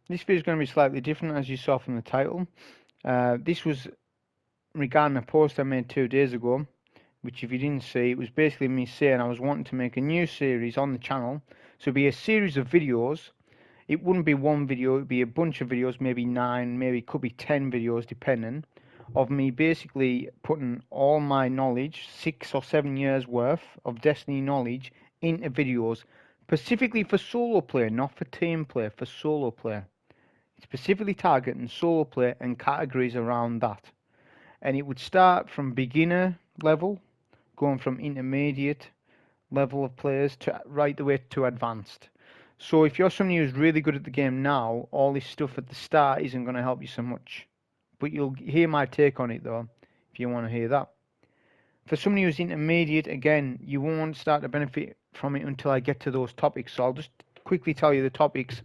This video is going to be slightly different, as you saw from the title. This was regarding a post I made 2 days ago, which if you didn't see, it was basically me saying I was wanting to make a new series on the channel. So it'd be a series of videos. It wouldn't be one video, it'd be a bunch of videos, maybe 9, maybe it could be 10 videos, depending, of me basically putting all my knowledge, 6 or 7 years worth of Destiny knowledge, into videos, specifically for solo play, not for team play, for solo play. Specifically targeting solo play and categories around that. And it would start from beginner level, going from intermediate level of players to right the way to advanced. So if you're somebody who's really good at the game now, all this stuff at the start isn't going to help you so much. But you'll hear my take on it though, if you want to hear that. For somebody who's intermediate, again, you won't start to benefit from it until I get to those topics. So I'll just quickly tell you the topics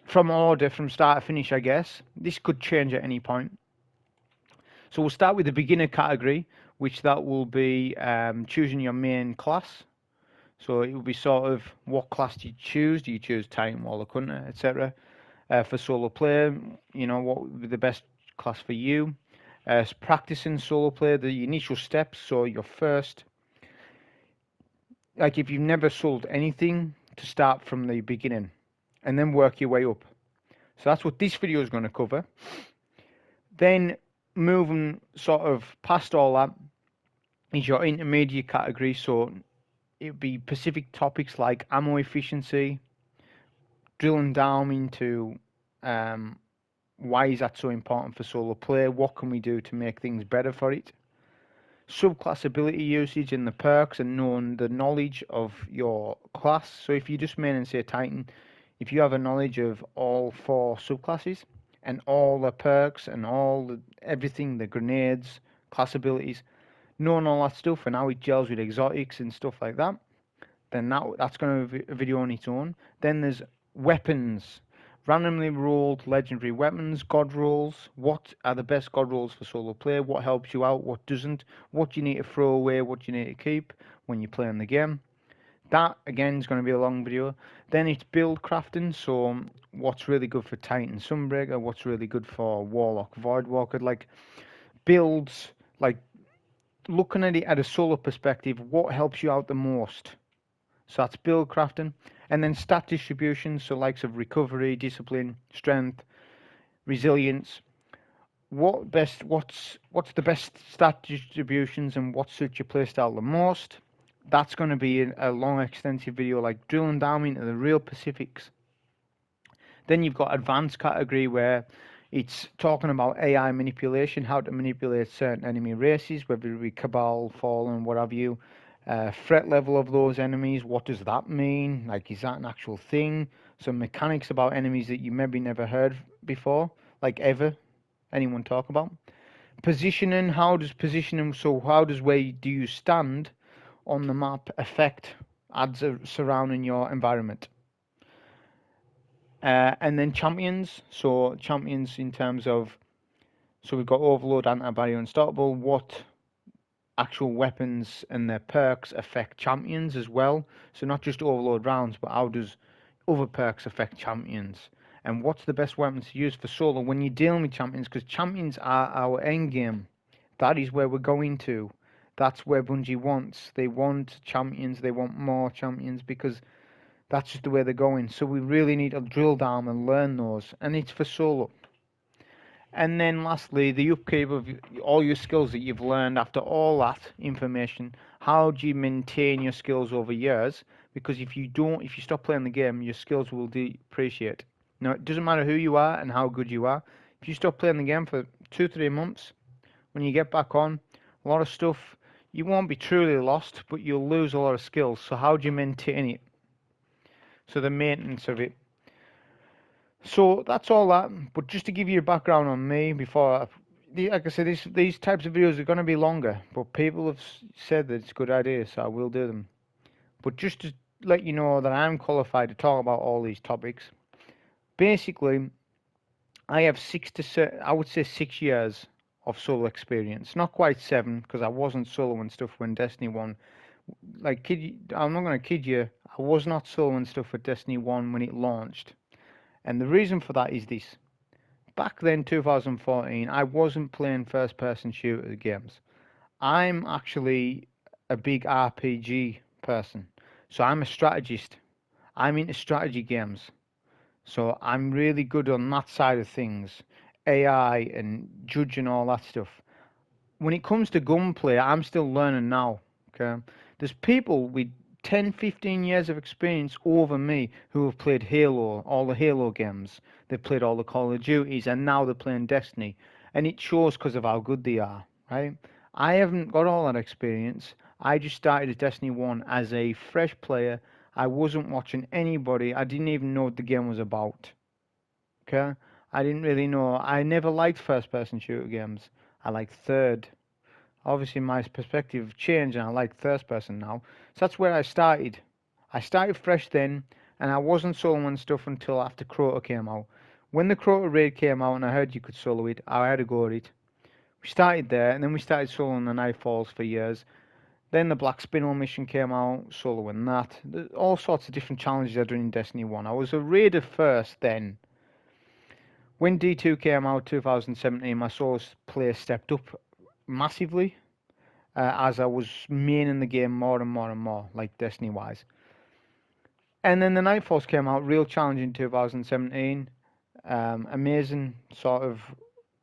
from order, from start to finish, I guess. This could change at any point. So we'll start with the beginner category, which that will be choosing your main class. So it will be sort of what class do you choose? Do you choose Titan, Warlock, Hunter, etc. For solo play, you know, what would be the best class for you? Practicing solo play, the initial steps. So your first, like if you've never sold anything, to start from the beginning and then work your way up. So that's what this video is going to cover. Then moving sort of past all that is your intermediate category. So it would be specific topics like ammo efficiency, drilling down into why is that so important for solo play, what can we do to make things better for it, subclass ability usage and the perks, and knowing the knowledge of your class. So if you just main and say Titan, if you have a knowledge of all 4 subclasses and all the perks and all the everything, the grenades, class abilities, knowing all that stuff and how it gels with exotics and stuff like that, then that's going to be a video on its own. Then there's weapons, randomly rolled legendary weapons, god rolls. What are the best god rolls for solo play? What helps you out? What doesn't? What do you need to throw away? What do you need to keep when you're playing the game? That again is going to be a long video. Then it's build crafting. So what's really good for Titan Sunbreaker? What's really good for Warlock Voidwalker? Like builds, like looking at it at a solo perspective, what helps you out the most? So that's build crafting. And then stat distribution, so likes of recovery, discipline, strength, resilience. What's the best stat distributions and what suits your playstyle the most? That's going to be a long, extensive video, like drilling down into the real specifics. Then you've got advanced category where it's talking about AI manipulation, how to manipulate certain enemy races, whether it be Cabal, Fallen, what have you. Threat level of those enemies, what does that mean? Like, is that an actual thing? Some mechanics about enemies that you maybe never heard before, like ever anyone talk about. Positioning, how does positioning, so how does where do you stand on the map affect ads surrounding your environment? And then champions, so champions in terms of, so we've got Overload, Anti-Barrier, Unstoppable. What actual weapons and their perks affect champions as well? So not just Overload rounds, but how does other perks affect champions? And what's the best weapons to use for solo when you're dealing with champions? Because champions are our end game. That is where we're going to. That's where Bungie wants. They want champions. They want more champions because that's just the way they're going. So we really need to drill down and learn those. And it's for solo. And then lastly, the upkeep of all your skills that you've learned after all that information. How do you maintain your skills over years? Because if you stop playing the game, your skills will depreciate. Now, it doesn't matter who you are and how good you are. If you stop playing the game for 2-3 months, when you get back on, a lot of stuff, you won't be truly lost, but you'll lose a lot of skills. So how do you maintain it? So the maintenance of it. So that's all that. But just to give you a background on me before, like I said, these types of videos are going to be longer. But people have said that it's a good idea, so I will do them. But just to let you know that I'm qualified to talk about all these topics. Basically, I have I would say 6 years of solo experience. Not quite 7, because I wasn't solo and stuff when Destiny 1. I'm not going to kid you, I was not solo and stuff with Destiny 1 when it launched. And the reason for that is this. Back then, 2014, I wasn't playing first person shooter games. I'm actually a big RPG person. So I'm a strategist. I'm into strategy games. So I'm really good on that side of things. AI and judging all that stuff. When it comes to gunplay, I'm still learning now. Okay, there's people with 10, 15 years of experience over me who have played Halo, all the Halo games. They've played all the Call of Duties, and now they're playing Destiny, and it shows because of how good they are. Right? I haven't got all that experience. I just started at Destiny 1 as a fresh player. I wasn't watching anybody. I didn't even know what the game was about. Okay? I didn't really know. I never liked first person shooter games. I liked third. Obviously, my perspective changed and I like first person now. So that's where I started. I started fresh then, and I wasn't soloing stuff until after Crota came out. When the Crota raid came out and I heard you could solo it, I had to go at it. We started there, and then we started soloing the Nightfalls for years. Then the Black Spinel mission came out, soloing that. All sorts of different challenges I done in Destiny 1. I was a raider first then. When D2 came out 2017, my solo play stepped up massively as I was maining the game more and more and more, like Destiny wise. And then the Nightfalls came out, real challenge in 2017. Amazing sort of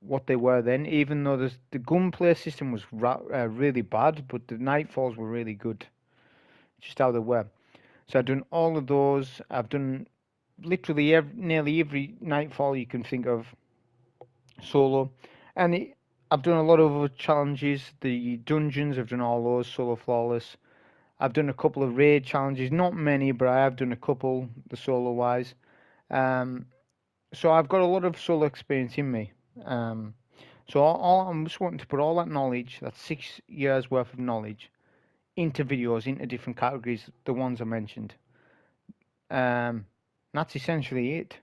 what they were then, even though the gunplay system was really bad, but the Nightfalls were really good, just how they were. So I've done all of those. I've done literally nearly every Nightfall you can think of solo. And I've done a lot of other challenges. The dungeons, I've done all those solo flawless. I've done a couple of raid challenges, not many, but I have done a couple, the solo wise. Um, so I've got a lot of solo experience in me. So I'm just wanting to put all that knowledge, that 6 years worth of knowledge, into videos, into different categories, the ones I mentioned. That's essentially it.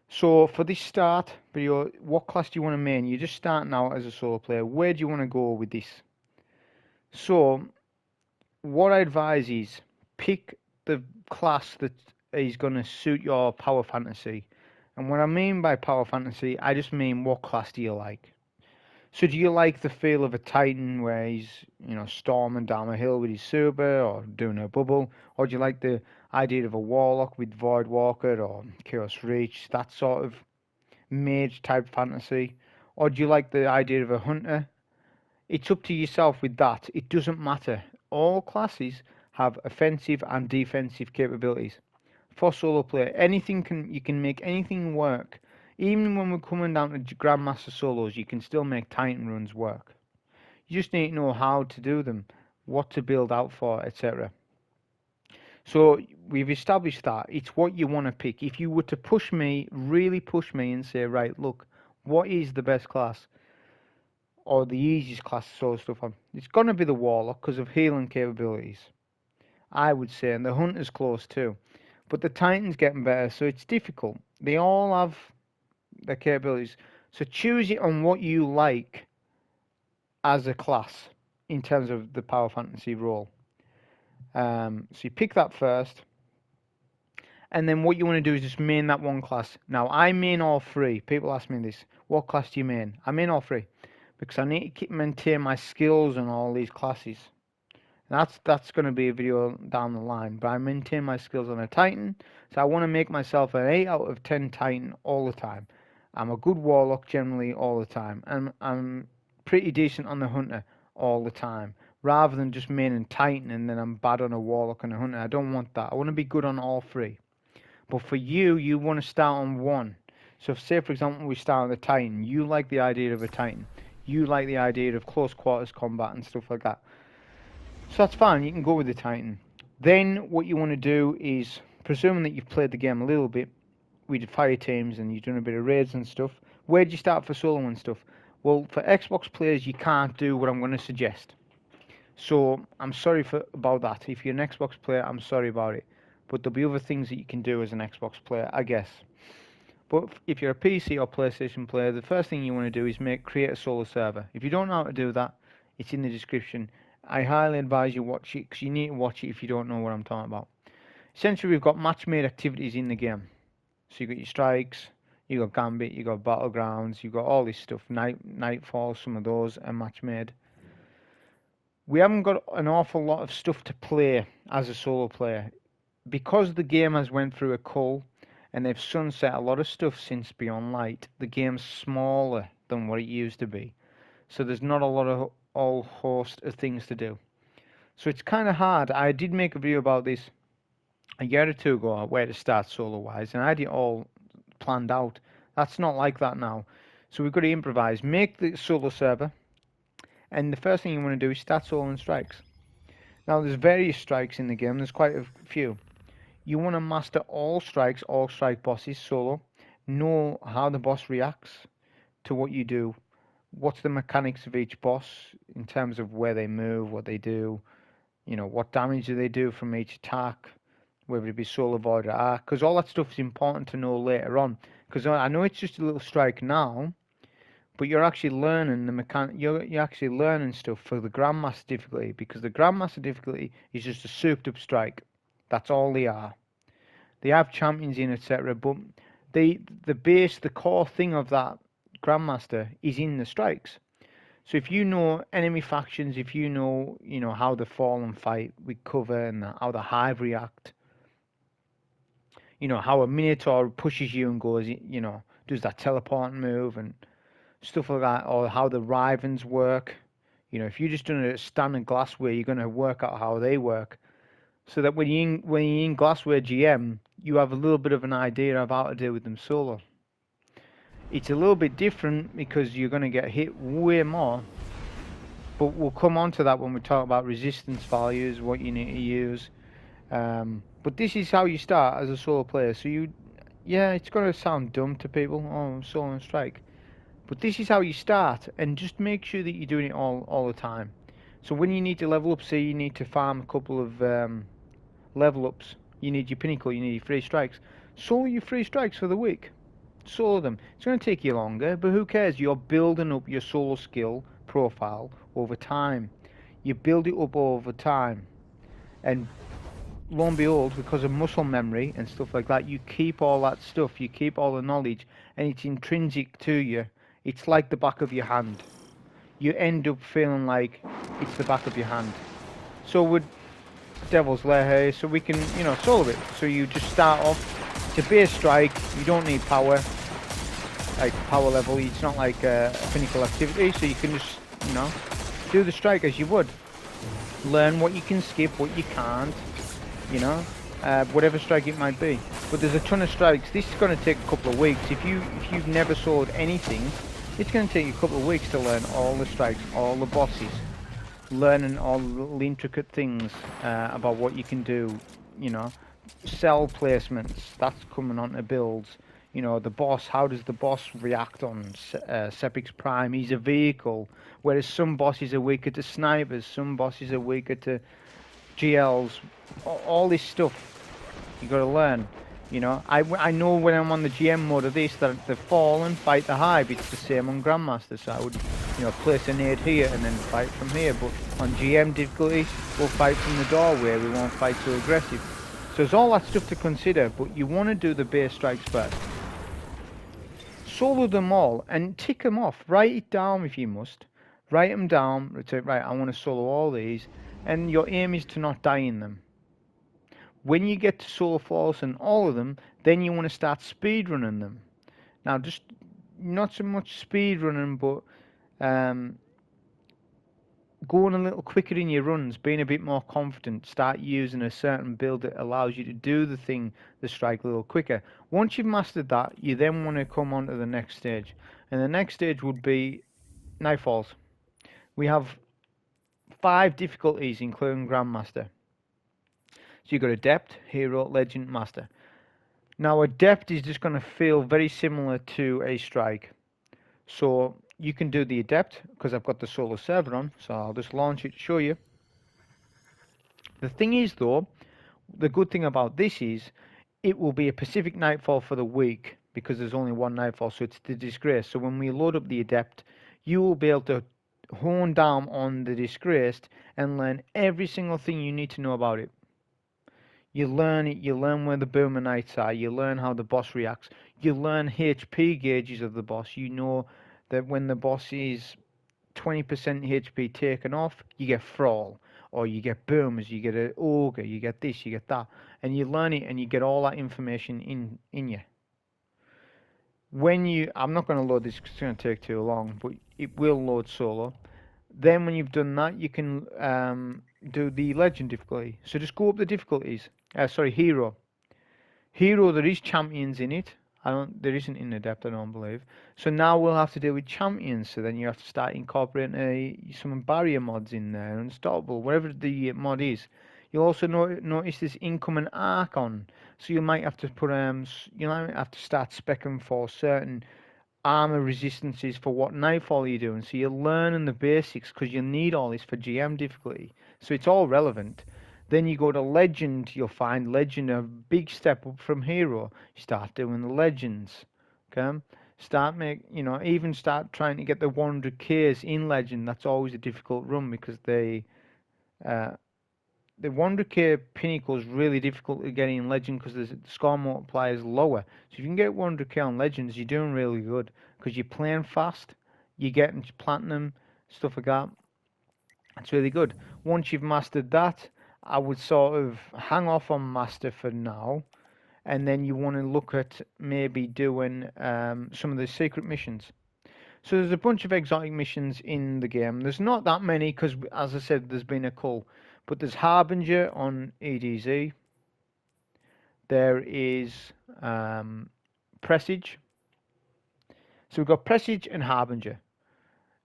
So for this start video, what class do you want to main? You're just starting out as a solo player. Where do you want to go with this? So what I advise is pick the class that is going to suit your power fantasy. And what I mean by power fantasy, I just mean what class do you like? So do you like the feel of a Titan where he's, storming down a hill with his super or doing a bubble? Or do you like the idea of a Warlock with Void Walker or Chaos Reach, that sort of mage type fantasy? Or do you like the idea of a Hunter? It's up to yourself with that. It doesn't matter. All classes have offensive and defensive capabilities. For solo play, you can make anything work. Even when we're coming down to Grandmaster solos, you can still make Titan runs work. You just need to know how to do them, what to build out for, etc. So we've established that it's what you want to pick. If you were to push me, really push me and say, right, look, what is the best class? Or the easiest class to solo stuff on? It's going to be the Warlock because of healing capabilities, I would say, and the Hunter's close too. But the Titan's getting better, so it's difficult. They all have their capabilities. So choose it on what you like as a class in terms of the power fantasy role. So you pick that first, and then what you want to do is just main that one class. Now I main all three. People ask me this: what class do you main? I main all three because I need to maintain my skills on all these classes. That's going to be a video down the line, but I maintain my skills on a Titan, so I want to make myself an 8 out of 10 Titan all the time. I'm a good Warlock generally all the time, and I'm pretty decent on the Hunter all the time, rather than just maining Titan and then I'm bad on a Warlock and a Hunter. I don't want that. I want to be good on all three. But for you, you want to start on one. So say, for example, we start on the Titan. You like the idea of a Titan. You like the idea of close quarters combat and stuff like that. So that's fine, you can go with the Titan. Then what you want to do is, presuming that you've played the game a little bit, we did fire teams and you've done a bit of raids and stuff, where do you start for solo and stuff? Well, for Xbox players, you can't do what I'm going to suggest. So I'm sorry about that. If you're an Xbox player, I'm sorry about it. But there'll be other things that you can do as an Xbox player, I guess. But if you're a PC or PlayStation player, the first thing you want to do is create a solo server. If you don't know how to do that, it's in the description. I highly advise you watch it because you need to watch it if you don't know what I'm talking about. Essentially, we've got match-made activities in the game. So you got your strikes, you got Gambit, you got Battlegrounds, you got all this stuff. Nightfall, some of those are match made. We haven't got an awful lot of stuff to play as a solo player because the game has went through a cull and they've sunset a lot of stuff since Beyond Light. The game's smaller than what it used to be, so there's not a lot of all host of things to do. So it's kind of hard. I did make a video about this a year or two ago, where to start solo wise, and I had it all planned out. That's not like that now. So we've got to improvise. Make the solo server, and the first thing you want to do is start soloing strikes. Now there's various strikes in the game. There's quite a few. You want to master all strikes, all strike bosses solo. Know how the boss reacts to what you do. What's the mechanics of each boss in terms of where they move, what they do, what damage do they do from each attack, whether it be solo, void, or arc, because all that stuff is important to know later on. Because I know it's just a little strike now, but you're actually learning the mechanic. You're actually learning stuff for the Grandmaster difficulty, because the Grandmaster difficulty is just a souped-up strike. That's all they are. They have champions in, etc., but the base, the core thing of that Grandmaster is in the strikes. So if you know enemy factions, if you know how the fall and fight with cover and how the hive react, how a Minotaur pushes you and goes, does that teleport move and stuff like that, or how the Rivens work. If you just done a standard Glassware, you're going to work out how they work, so that when you're in Glassware GM, you have a little bit of an idea of how to deal with them solo. It's a little bit different because you're going to get hit way more, but we'll come on to that when we talk about resistance values, what you need to use. But this is how you start as a solo player. So it's going to sound dumb to people. Oh, I'm solo and strike. But this is how you start, and just make sure that you're doing it all the time. So when you need to level up, say you need to farm a couple of level ups, you need your pinnacle, you need your 3 strikes. Solo your 3 strikes for the week. Solo them. It's going to take you longer, but who cares? You're building up your solo skill profile over time. You build it up over time, and lo and behold, because of muscle memory and stuff like that, you keep all that stuff, you keep all the knowledge, and it's intrinsic to you. It's like the back of your hand. You end up feeling like it's the back of your hand. So with Devil's Lair here, so we can, solo it. So you just start off, it's a base strike, you don't need power, like power level, it's not like a pinnacle activity, so you can just, do the strike as you would. Learn what you can skip, what you can't, whatever strike it might be. But there's a ton of strikes. This is going to take a couple of weeks. If you've never soloed anything, it's going to take you a couple of weeks to learn all the strikes, all the bosses, learning all the little intricate things about what you can do, cell placements, that's coming onto builds. The boss, how does the boss react on Sepix Prime? He's a vehicle, whereas some bosses are weaker to snipers, some bosses are weaker to GLs, all this stuff you got to learn. I know when I'm on the GM mode of this that the fall and fight the hive, it's the same on Grandmaster, so I would place a nade here and then fight from here, but on GM difficulty we'll fight from the doorway, we won't fight so aggressive. So there's all that stuff to consider, but you want to do the base strikes first. Solo them all and tick them off. Write it down if you must. Write them down. Right, I want to solo all these, and your aim is to not die in them. When you get to solo flawless in all of them, then you want to start speedrunning them. Now, just not so much speedrunning, but going a little quicker in your runs, being a bit more confident, start using a certain build that allows you to do the strike a little quicker. Once you've mastered that, you then want to come on to the next stage. And the next stage would be Nightfalls. We have 5 difficulties, including Grandmaster. So you've got Adept, Hero, Legend, Master. Now Adept is just going to feel very similar to a strike. So you can do the Adept, because I've got the solo server on, so I'll just launch it to show you. The thing is though, the good thing about this is, it will be a Pacific Nightfall for the week, because there's only one Nightfall, so it's the Disgrace. So when we load up the Adept, you will be able to hone down on the Disgraced and learn every single thing you need to know about it. You learn it. You learn where the boomer knights are. You learn how the boss reacts. You learn HP gauges of the boss. You know that when the boss is 20% HP taken off, you get Thrall, or you get Boomers, you get an Ogre, you get this, you get that, and you learn it, and you get all that information in you. When you, I'm not going to load this because it's going to take too long, but it will load solo. Then when you've done that, you can do the legend difficulty. So just go up the difficulties. Sorry, hero. Hero, there is champions in it. There isn't in Adept, I don't believe. So now we'll have to deal with champions. So then you have to start incorporating some barrier mods in there, unstoppable, whatever the mod is. You'll also notice this incoming Archon. So you might have to put you might have to start specking for certain armor resistances for what nightfall you're doing. So you're learning the basics because you need all this for GM difficulty. So it's all relevant. Then you go to legend, you'll find legend a big step up from hero. You start doing the legends. Okay? Even start trying to get the 100Ks in legend. That's always a difficult run because uh, the 100K pinnacle is really difficult to get in legend because the score multiplier is lower. So if you can get 100K on legends, you're doing really good because you're playing fast, you're getting platinum, stuff like that. It's really good. Once you've mastered that, I would sort of hang off on master for now, and then you want to look at maybe doing some of the secret missions. So there's a bunch of exotic missions in the game. There's not that many because, as I said, there's been a cull. But there's Harbinger on EDZ. There is Presage. So we've got Presage and Harbinger.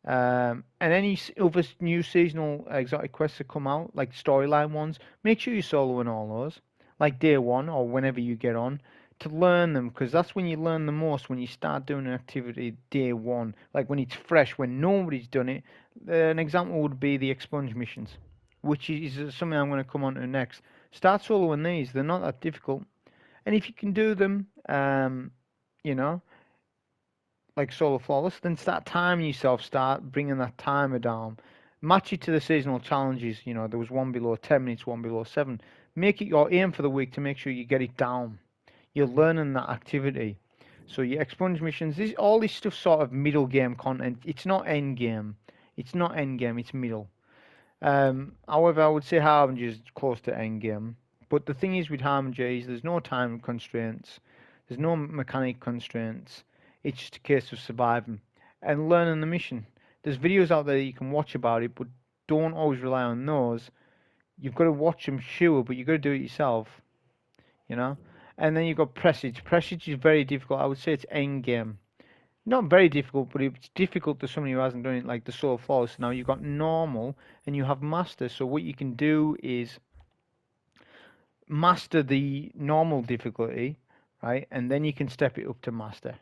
And any other new seasonal exotic quests that come out, like storyline ones, make sure you're soloing all those, like day one or whenever you get on, to learn them, because that's when you learn the most, when you start doing an activity day one, like when it's fresh, when nobody's done it. An example would be the expunge missions, which is something I'm going to come on to next. Start soloing these, they're not that difficult. And if you can do them, you know, like solo flawless, then start timing yourself, start bringing that timer down. Match it to the seasonal challenges. There was one below 10 minutes, one below 7. Make it your aim for the week to make sure you get it down. You're learning that activity. So your expunge missions, all this stuff sort of middle game content. It's not end game. It's not end game, it's middle. However, I would say Harbinger is close to end game. But the thing is with Harbinger is there's no time constraints. There's no mechanic constraints. It's just a case of surviving and learning the mission. There's videos out there that you can watch about it, but don't always rely on those. You've got to watch them, sure, but you've got to do it yourself, you know? And then you've got Presage. Presage is very difficult. I would say it's end game. Not very difficult, but it's difficult to somebody who hasn't done it, like the Soul Flawless. Now you've got normal and you have master. So what you can do is master the normal difficulty, right? And then you can step it up to master.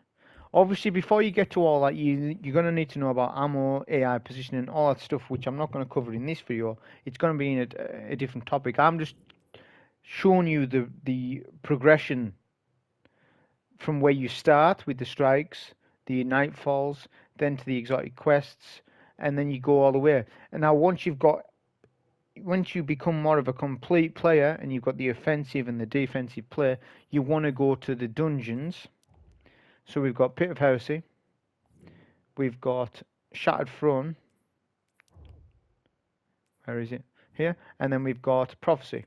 Obviously, before you get to all that, you're going to need to know about ammo, AI positioning, all that stuff, which I'm not going to cover in this video. It's going to be in a different topic. I'm just showing you the progression from where you start with the strikes, the nightfalls, then to the exotic quests, and then you go all the way. And now once you become more of a complete player and you've got the offensive and the defensive play, you want to go to the dungeons. So we've got Pit of Heresy, we've got Shattered Throne, where is it? Here, and then we've got Prophecy.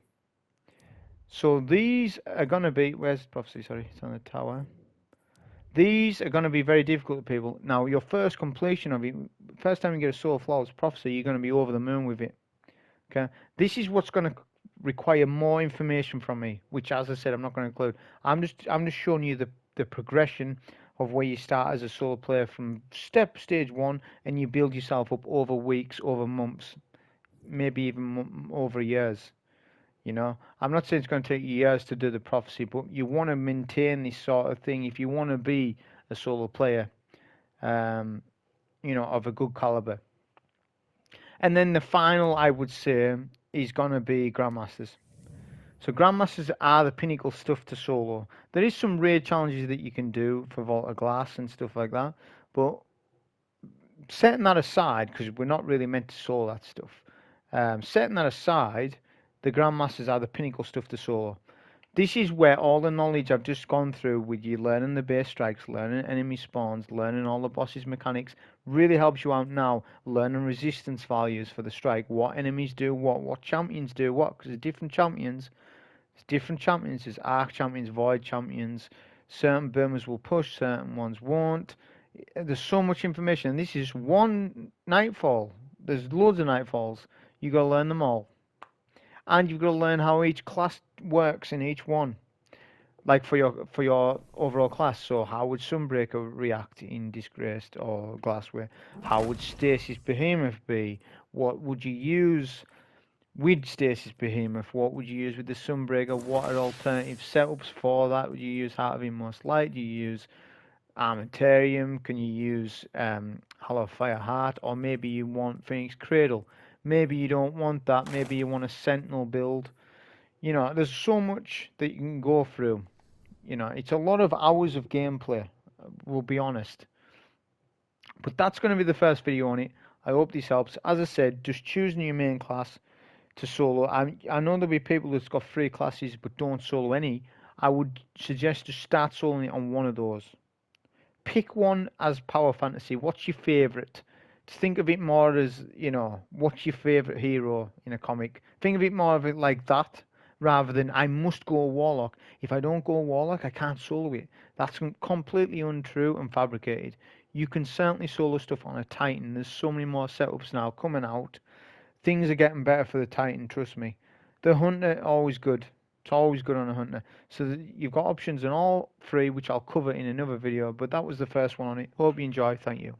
So these are going to be, where's Prophecy? Sorry, it's on the tower. These are going to be very difficult to people. Now, your first completion of it, first time you get a Soul Flawless Prophecy, you're going to be over the moon with it. Okay, this is what's going to require more information from me, which, as I said, I'm not going to include. I'm just showing you the progression of where you start as a solo player from stage one, and you build yourself up over weeks, over months, maybe even over years. I'm not saying it's going to take you years to do the prophecy, but you want to maintain this sort of thing if you want to be a solo player, of a good caliber. And then the final, I would say, is going to be Grandmasters. So Grandmasters are the pinnacle stuff to solo. There is some raid challenges that you can do for Vault of Glass and stuff like that, but setting that aside, because we're not really meant to solo that stuff, setting that aside, the Grandmasters are the pinnacle stuff to solo. This is where all the knowledge I've just gone through with you learning the base strikes, learning enemy spawns, learning all the boss's mechanics really helps you out now. Learning resistance values for the strike, what enemies do, what champions do, what, because there's different champions. There's different champions. There's arc champions, void champions. Certain boomers will push, certain ones won't. There's so much information, and this is one nightfall. There's loads of nightfalls. You gotta learn them all, and you've got to learn how each class works in each one. Like for your overall class. So how would Sunbreaker react in Disgraced or Glassware? How would Stasis Behemoth be? What would you use with Stasis Behemoth? What would you use with the Sunbreaker? What are alternative setups for that? Would you use Heart of Inmost Light? Do you use Armentarium? Can you use Hollow Fire Heart? Or maybe you want Phoenix Cradle. Maybe you don't want that. Maybe you want a Sentinel build. You know, there's so much that you can go through. You know, it's a lot of hours of gameplay, we'll be honest. But that's going to be the first video on it. I hope this helps. As I said, just choosing your main class to solo. I know there'll be people that's got 3 classes but don't solo any. I would suggest to start soloing it on one of those. Pick one as power fantasy. What's your favourite? Think of it more as, you know, what's your favourite hero in a comic? Think of it more of it like that, rather than I must go Warlock. If I don't go Warlock, I can't solo it. That's completely untrue and fabricated. You can certainly solo stuff on a Titan. There's so many more setups now coming out. Things are getting better for the Titan, trust me. The Hunter, always good. It's always good on a Hunter. So you've got options on all 3, which I'll cover in another video, but that was the first one on it. Hope you enjoy. Thank you.